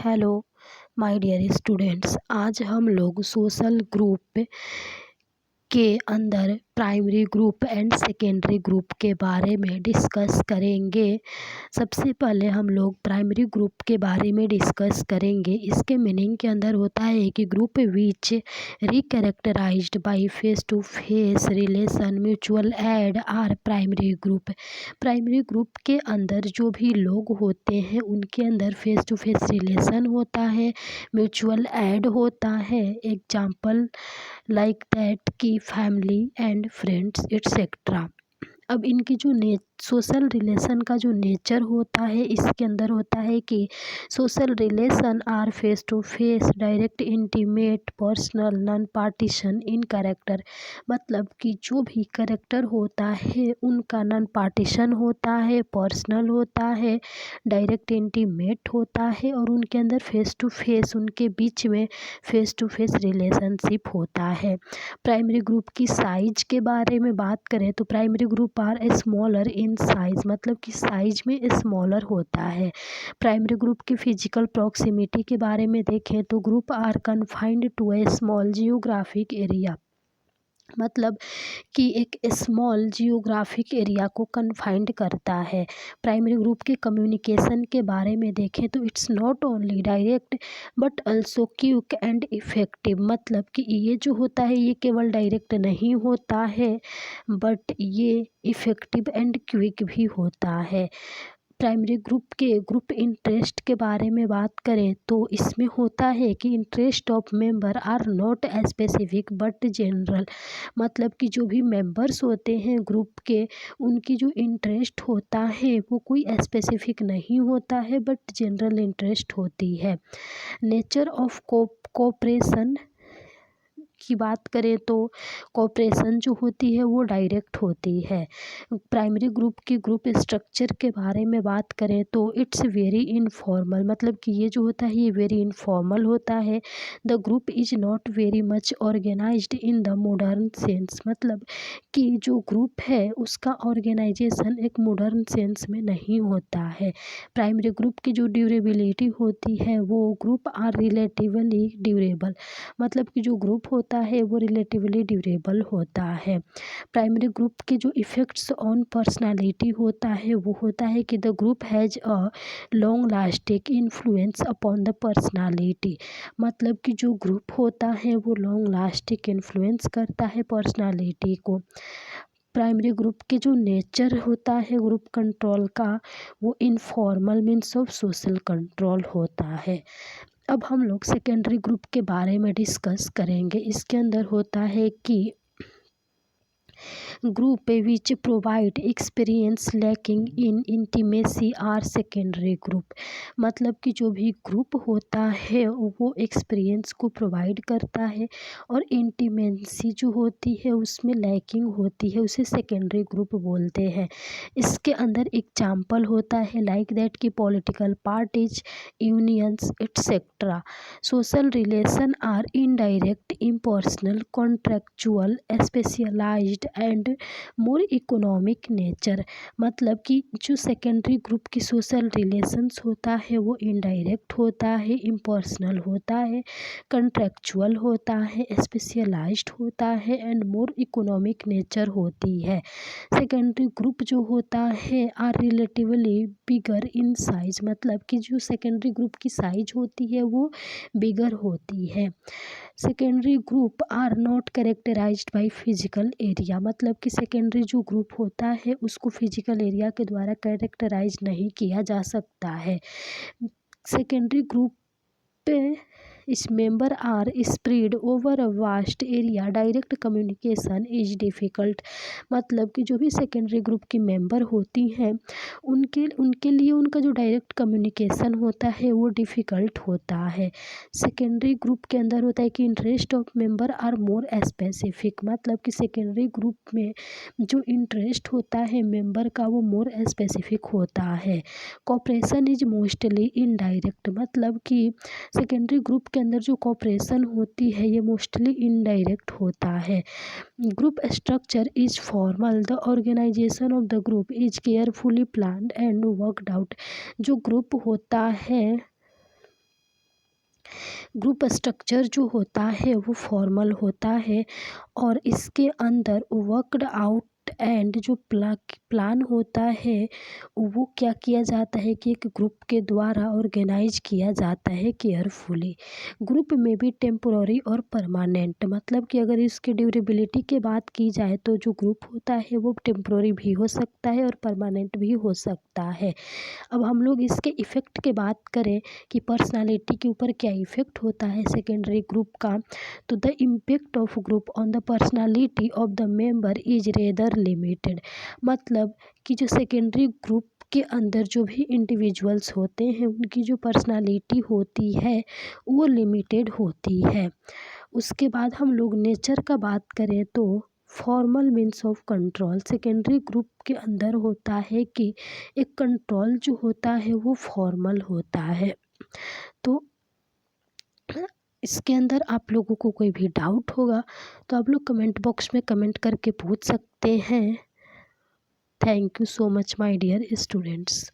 Hello my dear students. आज हम लोग सोशल ग्रुप के अंदर primary group and secondary group के बारे में डिस्कस करेंगे। सबसे पहले हम लोग प्राइमरी ग्रुप के बारे में डिस्कस करेंगे। इसके मीनिंग के अंदर होता है कि group which recharacterized by face to face relation mutual aid are primary group. Primary group के अंदर जो भी लोग होते हैं उनके अंदर फेस टू फेस रिलेशन होता है, म्यूचुअल एड होता है। एग्जाम्पल लाइक दैट की फैमिली एंड फ्रेंड्स एट्सेट्रा। अब इनकी जो सोशल रिलेशन का जो नेचर होता है इसके अंदर होता है कि social relation are face to face direct intimate personal non partition in character. मतलब कि जो भी कैरेक्टर होता है उनका नॉन पार्टीशन होता है, पर्सनल होता है, डायरेक्ट इंटीमेट होता है और उनके अंदर फेस टू फेस उनके बीच में फेस टू फेस रिलेशनशिप होता है। प्राइमरी ग्रुप की साइज के बारे में बात करें तो primary group are smaller in size, मतलब कि साइज में स्मॉलर होता है। प्राइमरी ग्रुप की फिजिकल प्रॉक्सिमिटी के बारे में देखें तो group are confined to a small geographic area, मतलब कि एक स्मॉल जियोग्राफिक एरिया को कन्फाइंड करता है। प्राइमरी ग्रुप के कम्युनिकेशन के बारे में देखें तो it's not only direct but also quick and effective, मतलब कि ये जो होता है ये केवल डायरेक्ट नहीं होता है बट ये इफ़ेक्टिव एंड क्विक भी होता है। प्राइमरी ग्रुप के ग्रुप इंटरेस्ट के बारे में बात करें तो इसमें होता है कि interest of member are not specific but general, मतलब कि जो भी मेंबर्स होते हैं ग्रुप के उनकी जो इंटरेस्ट होता है वो कोई स्पेसिफिक नहीं होता है बट जनरल इंटरेस्ट होती है। नेचर ऑफ कोऑपरेशन की बात करें तो कोऑपरेशन जो होती है वो डायरेक्ट होती है। प्राइमरी ग्रुप की ग्रुप स्ट्रक्चर के बारे में बात करें तो इट्स वेरी इनफॉर्मल, मतलब कि ये जो होता है ये वेरी इनफॉर्मल होता है। The group is not very much organised in the modern sense, मतलब कि जो ग्रुप है उसका ऑर्गेनाइजेशन एक मॉडर्न सेंस में नहीं होता है। प्राइमरी ग्रुप की जो ड्यूरेबिलिटी होती है वो ग्रुप आर रिलेटिवली ड्यूरेबल, मतलब कि जो ग्रुप होता है वो रिलेटिवली ड्यूरेबल होता है। प्राइमरी ग्रुप के जो इफ़ेक्ट्स ऑन पर्सनालिटी होता है वो होता है कि the group has a long lasting influence upon the personality, मतलब कि जो ग्रुप होता है वो लॉन्ग लास्टिंग इन्फ्लुएंस करता है पर्सनालिटी को। प्राइमरी ग्रुप के जो नेचर होता है ग्रुप कंट्रोल का वो informal means of social control होता है। अब हम लोग सेकेंडरी ग्रुप के बारे में डिस्कस करेंगे। इसके अंदर होता है कि group which provide experience lacking in intimacy are secondary group, मतलब कि जो भी ग्रुप होता है वो एक्सपीरियंस को प्रोवाइड करता है और इंटीमेसी जो होती है उसमें लैकिंग होती है उसे सेकेंडरी ग्रुप बोलते हैं। इसके अंदर एग्जाम्पल होता है लाइक दैट की political parties, unions etcetera. Social relation are indirect, impersonal, contractual, specialised and more economic nature, मतलब कि जो सेकेंडरी ग्रुप की सोशल रिलेशंस होता है वो इनडायरेक्ट होता है, इम्पर्सनल होता है, कॉन्ट्रेक्चुअल होता है, स्पेशलाइज्ड होता है एंड मोर इकोनॉमिक नेचर होती है। सेकेंडरी ग्रुप जो होता है are relatively bigger in size, मतलब कि जो सेकेंडरी ग्रुप की साइज होती है वो बिगर होती है। Secondary group are not characterised by physical area, मतलब कि सेकेंडरी जो ग्रुप होता है उसको फिजिकल एरिया के द्वारा कैरेक्टराइज नहीं किया जा सकता है। सेकेंडरी ग्रुप पे इस member are spread over a vast area, direct communication is difficult, मतलब कि जो भी सेकेंडरी ग्रुप की मेंबर होती हैं उनके उनके लिए उनका जो डायरेक्ट कम्युनिकेशन होता है वो डिफ़िकल्ट होता है। सेकेंडरी ग्रुप के अंदर होता है कि interest of member are more specific, मतलब कि सेकेंडरी ग्रुप में जो इंटरेस्ट होता है मेंबर का वो मोर स्पेसिफिक होता है। कोऑपरेशन इज मोस्टली इनडायरेक्ट, मतलब कि सेकेंडरी ग्रुप के अंदर जो कोऑपरेशन होती है ये मोस्टली इनडायरेक्ट होता है। Group structure is formal, the organisation of the group is carefully planned and worked out. जो ग्रुप होता है ग्रुप स्ट्रक्चर जो होता है वो फॉर्मल होता है और इसके अंदर वर्कड आउट एंड जो प्लान होता है वो क्या किया जाता है कि एक ग्रुप के द्वारा ऑर्गेनाइज किया जाता है केयरफुली। ग्रुप में भी टेम्पोररी और परमानेंट, मतलब कि अगर इसकी ड्यूरेबिलिटी की बात की जाए तो जो ग्रुप होता है वो टेम्पोररी भी हो सकता है और परमानेंट भी हो सकता है। अब हम लोग इसके इफ़ेक्ट की बात करें कि पर्सनालिटी के ऊपर क्या इफ़ेक्ट होता है सेकेंडरी ग्रुप का, तो the impact of group on the personality of the member is rather limited. मतलब कि जो सेकेंडरी ग्रुप के अंदर जो भी इंडिविजुअल्स होते हैं उनकी जो पर्सनालिटी होती है वो लिमिटेड होती है। उसके बाद हम लोग नेचर का बात करें तो formal means of control secondary group के अंदर होता है कि एक कंट्रोल जो होता है वो फॉर्मल होता है। तो इसके अंदर आप लोगों को कोई भी डाउट होगा तो आप लोग कमेंट बॉक्स में कमेंट करके पूछ सकते हैं। Thank you so much my dear students.